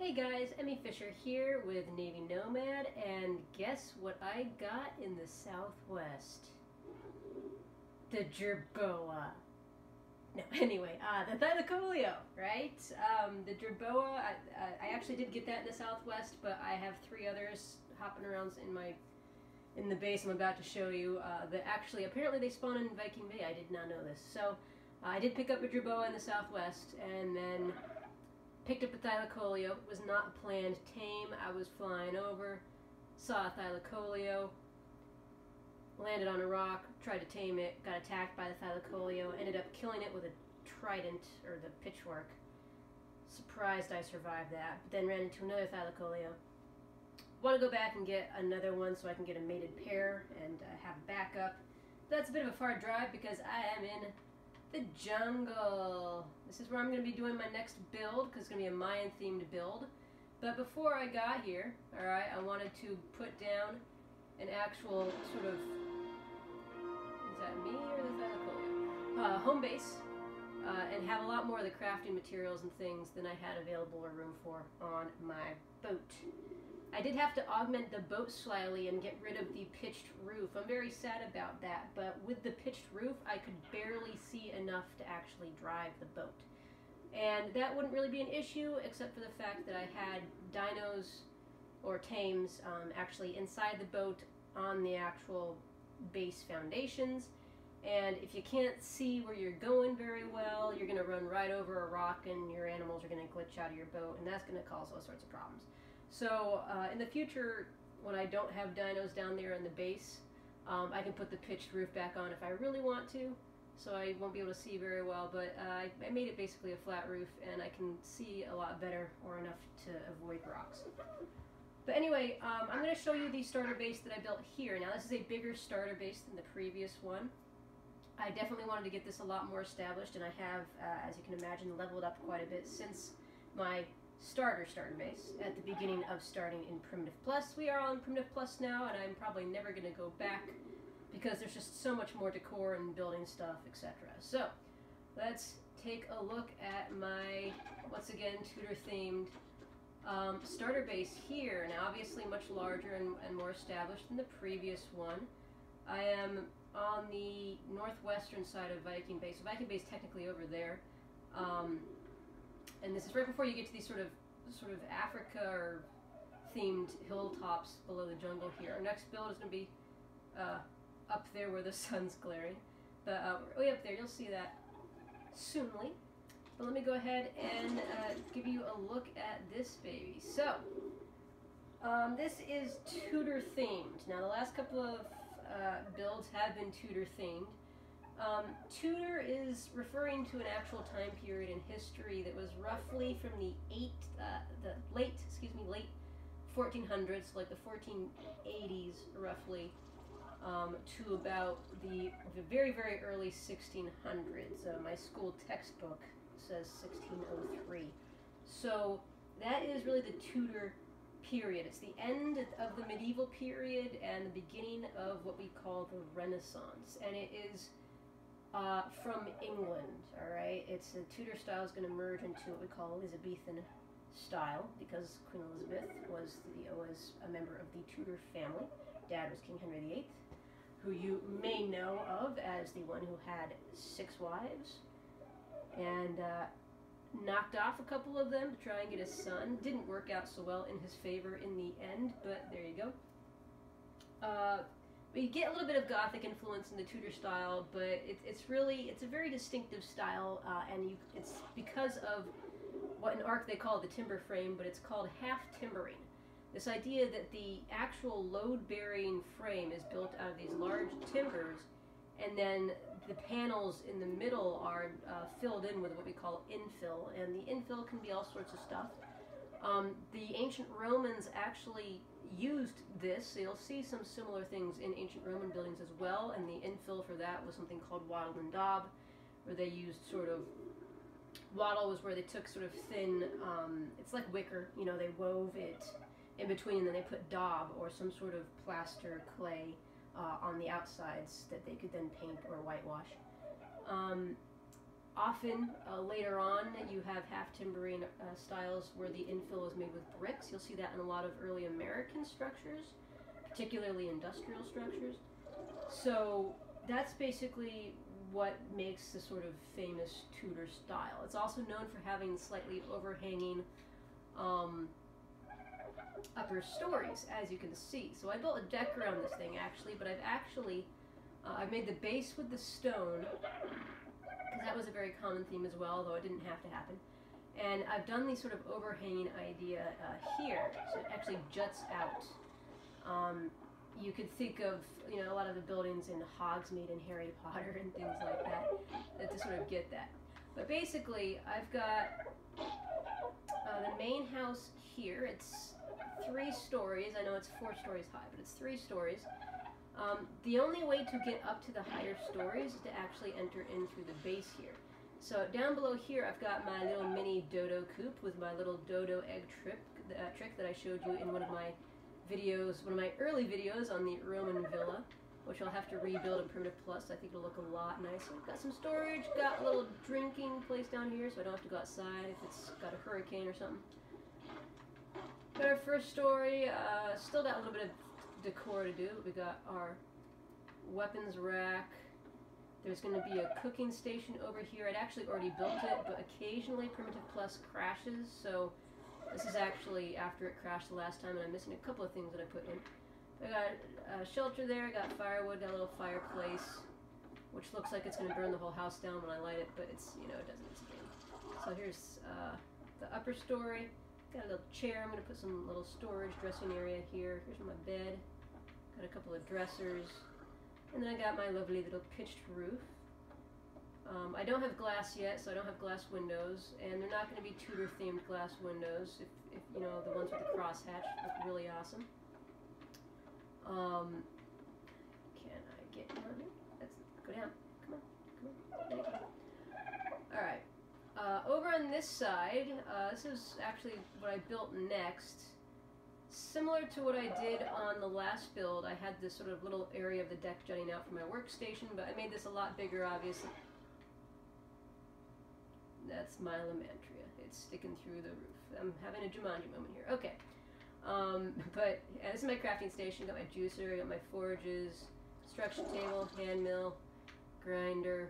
Hey guys, Emmy Fisher here with Navy Nomad, and guess what I got in the Southwest? The jerboa. No, anyway, the thylacoleo, right? The jerboa, I actually did get that in the Southwest, but I have three others hopping around in the base I'm about to show you. That actually, apparently they spawn in Viking Bay. I did not know this. So I did pick up a jerboa in the Southwest, and then picked up a thylacoleo. It was not a planned tame. I was flying over, saw a thylacoleo, landed on a rock, tried to tame it, got attacked by the thylacoleo, ended up killing it with a trident, or the pitchfork. Surprised I survived that, but then ran into another thylacoleo. Want to go back and get another one so I can get a mated pair and have a backup. That's a bit of a far drive because I am in the jungle. This is where I'm going to be doing my next build, because it's going to be a Mayan-themed build. But before I got here, alright, I wanted to put down an actual sort of, is that me or the thylacoleo? Home base, and have a lot more of the crafting materials and things than I had available or room for on my boat. I did have to augment the boat slightly and get rid of the pitched roof. I'm very sad about that, but with the pitched roof, I could barely see enough to actually drive the boat. And that wouldn't really be an issue, except for the fact that I had dinos or tames actually inside the boat on the actual base foundations. And if you can't see where you're going very well, you're going to run right over a rock and your animals are going to glitch out of your boat, and that's going to cause all sorts of problems. So in the future, when I don't have dinos down there in the base, I can put the pitched roof back on if I really want to, so I won't be able to see very well, but I made it basically a flat roof, and I can see a lot better, or enough to avoid rocks. But anyway, I'm going to show you the starter base that I built here. Now this is a bigger starter base than the previous one. I definitely wanted to get this a lot more established, and I have, as you can imagine, leveled up quite a bit since my starter base at the beginning of starting in Primitive Plus. We are on Primitive Plus now, and I'm probably never going to go back because there's just so much more decor and building stuff, etc. So let's take a look at my, once again, Tudor-themed starter base here. Now obviously much larger and more established than the previous one. I am on the northwestern side of Viking Bay, so Viking Bay is technically over there. And this is right before you get to these sort of Africa or themed hilltops below the jungle here. Our next build is going to be up there where the sun's glaring. But way up there, you'll see that soonly. But let me go ahead and give you a look at this baby. So, this is Tudor-themed. Now the last couple of builds have been Tudor-themed. Tudor is referring to an actual time period in history that was roughly from the late 1400s, like the 1480s roughly, to about the very, very early 1600s. My school textbook says 1603. So that is really the Tudor period. It's the end of the medieval period and the beginning of what we call the Renaissance. And it is from England, alright? It's the Tudor style is going to merge into what we call Elizabethan style, because Queen Elizabeth was always a member of the Tudor family. Dad was King Henry VIII, who you may know of as the one who had 6 wives, and knocked off a couple of them to try and get a son. Didn't work out so well in his favor in the end, but there you go. But you get a little bit of Gothic influence in the Tudor style, but it's a very distinctive style, and it's because of what in ARC they call the timber frame, but it's called half timbering. This idea that the actual load-bearing frame is built out of these large timbers, and then the panels in the middle are filled in with what we call infill, and the infill can be all sorts of stuff. The ancient Romans actually used this, so you'll see some similar things in ancient Roman buildings as well, and the infill for that was something called wattle and daub, where they used sort of, wattle was where they took sort of thin, it's like wicker, you know, they wove it in between, and then they put daub, or some sort of plaster clay, on the outsides that they could then paint or whitewash. Often, later on, you have half timberine styles where the infill is made with bricks. You'll see that in a lot of early American structures, particularly industrial structures. So that's basically what makes the sort of famous Tudor style. It's also known for having slightly overhanging upper stories, as you can see. So I built a deck around this thing actually, but I've made the base with the stone, because that was a very common theme as well, though it didn't have to happen. And I've done the sort of overhanging idea here, so it actually juts out. You could think of, you know, a lot of the buildings in Hogsmeade and Harry Potter and things like that to sort of get that. But basically, I've got the main house here. It's 3 stories. I know it's 4 stories high, but it's 3 stories. The only way to get up to the higher stories is to actually enter in through the base here. So down below here, I've got my little mini dodo coop with my little dodo egg trick that I showed you in one of my videos, one of my early videos on the Roman villa, which I'll have to rebuild in Primitive Plus. I think it'll look a lot nicer. Got some storage, got a little drinking place down here, so I don't have to go outside if it's got a hurricane or something. Got our first story, still got a little bit of decor to do. We got our weapons rack. There's going to be a cooking station over here. I'd actually already built it, but occasionally Primitive Plus crashes, so this is actually after it crashed the last time, and I'm missing a couple of things that I put in. I got a shelter there, I got firewood, got a little fireplace, which looks like it's going to burn the whole house down when I light it, but it's, you know, it doesn't, it's a game. So here's the upper story. Got a little chair. I'm going to put some little storage dressing area here. Here's my bed. Got a couple of dressers. And then I got my lovely little pitched roof. I don't have glass yet, so I don't have glass windows. And they're not going to be Tudor-themed glass windows. If you know, the ones with the crosshatch look really awesome. Can I get on it? Let's go down. Come on. Come on. There you go. Alright. Over on this side, this is actually what I built next. Similar to what I did on the last build, I had this sort of little area of the deck jutting out from my workstation, but I made this a lot bigger, obviously. That's my Lamantria. It's sticking through the roof. I'm having a Jumanji moment here. Okay. But yeah, this is my crafting station. Got my juicer, got my forages, construction table, hand mill, grinder,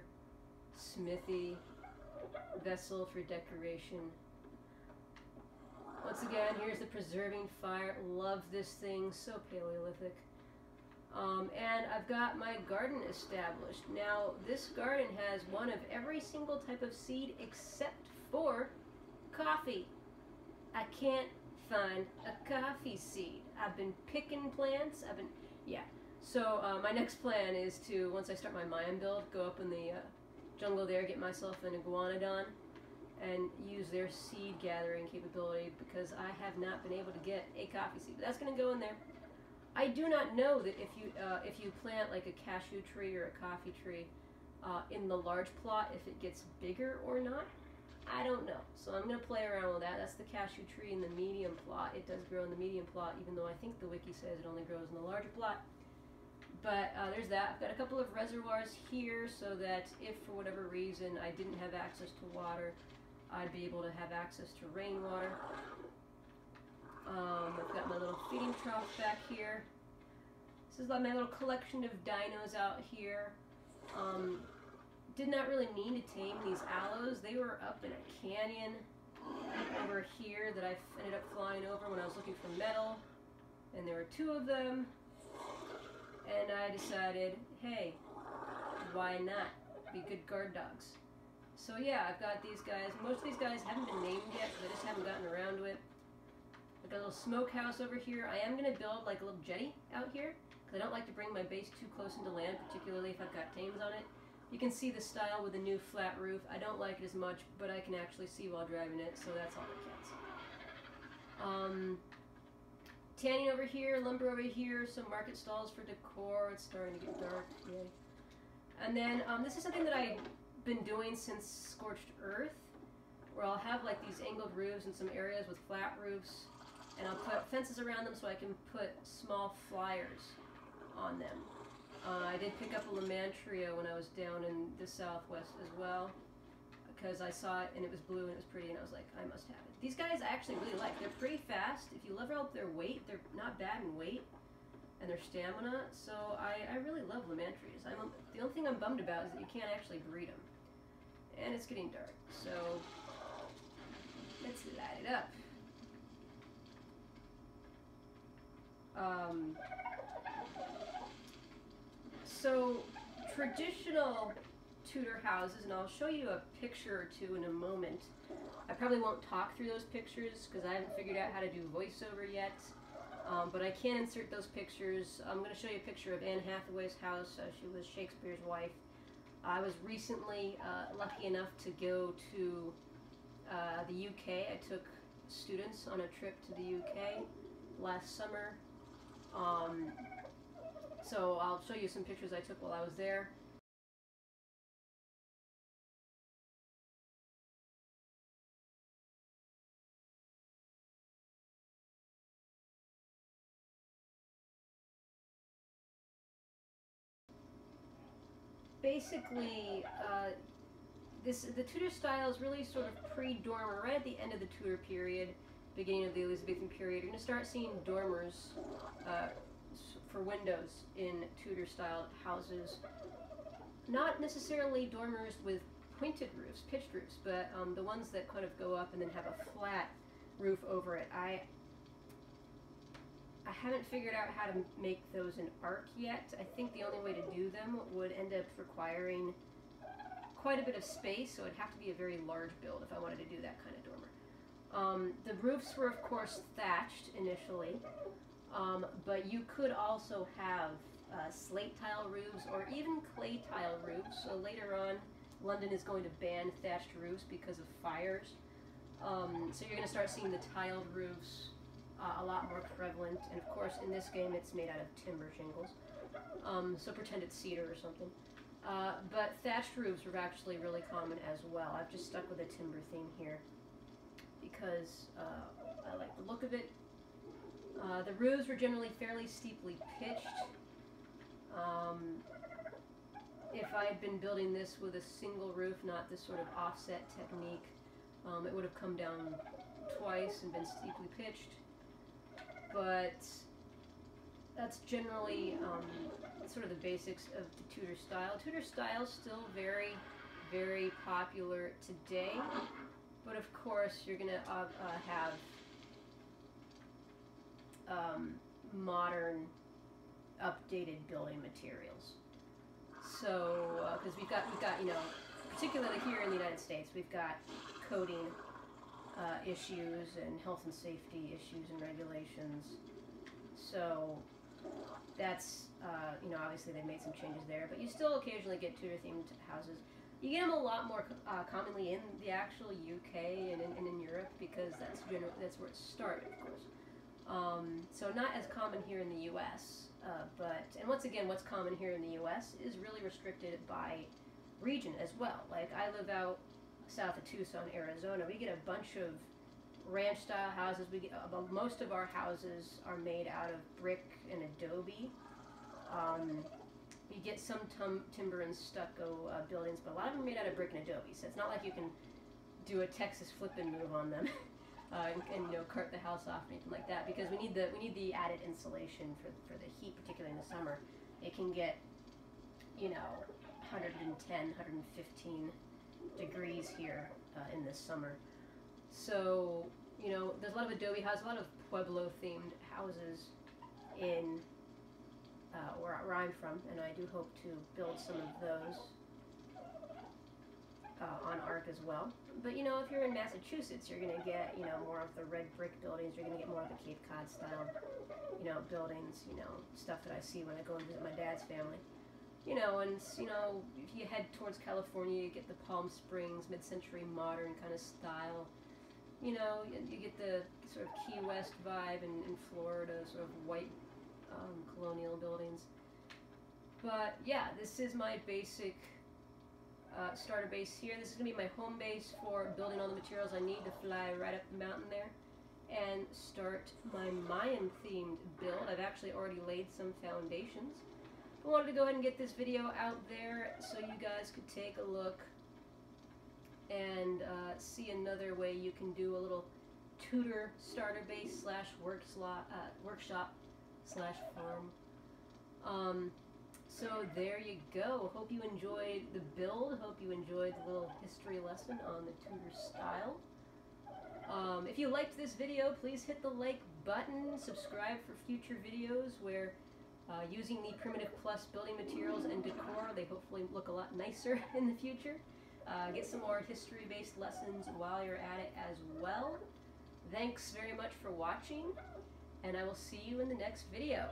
smithy, vessel for decoration. Once again, here's the preserving fire. Love this thing, so Paleolithic. And I've got my garden established. Now, this garden has one of every single type of seed except for coffee. I can't find a coffee seed. I've been picking plants. Yeah. So my next plan is to, once I start my Mayan build, go up in the jungle there, get myself an iguanodon, and use their seed gathering capability, because I have not been able to get a coffee seed. But that's going to go in there. I do not know that if you plant like a cashew tree or a coffee tree in the large plot, if it gets bigger or not. I don't know. So I'm going to play around with that. That's the cashew tree in the medium plot. It does grow in the medium plot, even though I think the wiki says it only grows in the larger plot. But there's that. I've got a couple of reservoirs here so that if for whatever reason I didn't have access to water, I'd be able to have access to rainwater. I've got my little feeding trough back here. This is like my little collection of dinos out here. Did not really mean to tame these aloes. They were up in a canyon over here that I ended up flying over when I was looking for metal. And there were 2 of them. And I decided, hey, why not be good guard dogs? So yeah, I've got these guys. Most of these guys haven't been named yet, because I just haven't gotten around to it. I've got a little smokehouse over here. I am going to build like a little jetty out here, because I don't like to bring my base too close into land, particularly if I've got tames on it. You can see the style with the new flat roof. I don't like it as much, but I can actually see while driving it, so that's all that counts. Tanning over here, lumber over here, some market stalls for decor. It's starting to get dark. Yay. And then this is something that I've been doing since Scorched Earth, where I'll have like these angled roofs in some areas with flat roofs, and I'll put fences around them so I can put small flyers on them. I did pick up a Lamantria when I was down in the southwest as well. because I saw it and it was blue and it was pretty and I was like, I must have it. These guys I actually really like. They're pretty fast. If you level up their weight, they're not bad in weight and their stamina. So I really love Lamantries. The only thing I'm bummed about is that you can't actually breed them. And it's getting dark, so let's light it up. So traditional Tudor houses, and I'll show you a picture or two in a moment. I probably won't talk through those pictures because I haven't figured out how to do voiceover yet, but I can insert those pictures. I'm going to show you a picture of Anne Hathaway's house. She was Shakespeare's wife. I was recently lucky enough to go to the UK. I took students on a trip to the UK last summer. So I'll show you some pictures I took while I was there. Basically, the Tudor style is really sort of pre-dormer, right at the end of the Tudor period, beginning of the Elizabethan period. You're going to start seeing dormers for windows in Tudor-style houses. Not necessarily dormers with pointed roofs, pitched roofs, but the ones that kind of go up and then have a flat roof over it. I haven't figured out how to make those an arc yet. I think the only way to do them would end up requiring quite a bit of space, so it'd have to be a very large build if I wanted to do that kind of dormer. The roofs were, of course, thatched initially, but you could also have slate tile roofs or even clay tile roofs. So later on, London is going to ban thatched roofs because of fires. So you're going to start seeing the tiled roofs a lot more prevalent, and of course in this game it's made out of timber shingles, so pretend it's cedar or something. But thatched roofs were actually really common as well. I've just stuck with a timber theme here because I like the look of it. The roofs were generally fairly steeply pitched. If I had been building this with a single roof, not this sort of offset technique, it would have come down twice and been steeply pitched. But that's generally sort of the basics of the Tudor style. Tudor style is still very, very popular today, but of course you're going to have modern, updated building materials. So, because we've got, you know, particularly here in the United States, we've got coding issues and health and safety issues and regulations. So that's, you know, obviously they've made some changes there, but you still occasionally get Tudor-themed houses. You get them a lot more commonly in the actual UK and in Europe because that's where it started, of course. So not as common here in the US, and once again, what's common here in the US is really restricted by region as well. Like, I live out south of Tucson, Arizona. We get a bunch of ranch-style houses. Most of our houses are made out of brick and adobe. You get some timber and stucco buildings, but a lot of them are made out of brick and adobe. So it's not like you can do a Texas flippin' move on them and you know, cart the house off or anything like that, because we need the added insulation for the heat, particularly in the summer. It can get, you know, 110, 115 degrees here in the summer. So, you know, there's a lot of adobe houses, a lot of Pueblo-themed houses in where I'm from, and I do hope to build some of those on ARC as well. But, you know, if you're in Massachusetts, you're going to get, you know, more of the red brick buildings. You're going to get more of the Cape Cod style, you know, buildings, you know, stuff that I see when I go and visit my dad's family. You know, and, you know, if you head towards California, you get the Palm Springs, mid-century modern kind of style. You know, you get the sort of Key West vibe in Florida, sort of white colonial buildings. But, yeah, this is my basic starter base here. This is going to be my home base for building all the materials I need to fly right up the mountain there and start my Mayan-themed build. I've actually already laid some foundations. I wanted to go ahead and get this video out there so you guys could take a look and see another way you can do a little Tudor starter base slash workshop slash farm. So there you go. Hope you enjoyed the build. Hope you enjoyed the little history lesson on the Tudor style. If you liked this video, please hit the like button. Subscribe for future videos where using the Primitive Plus building materials and decor, they hopefully look a lot nicer in the future. Get some more history-based lessons while you're at it as well. Thanks very much for watching, and I will see you in the next video.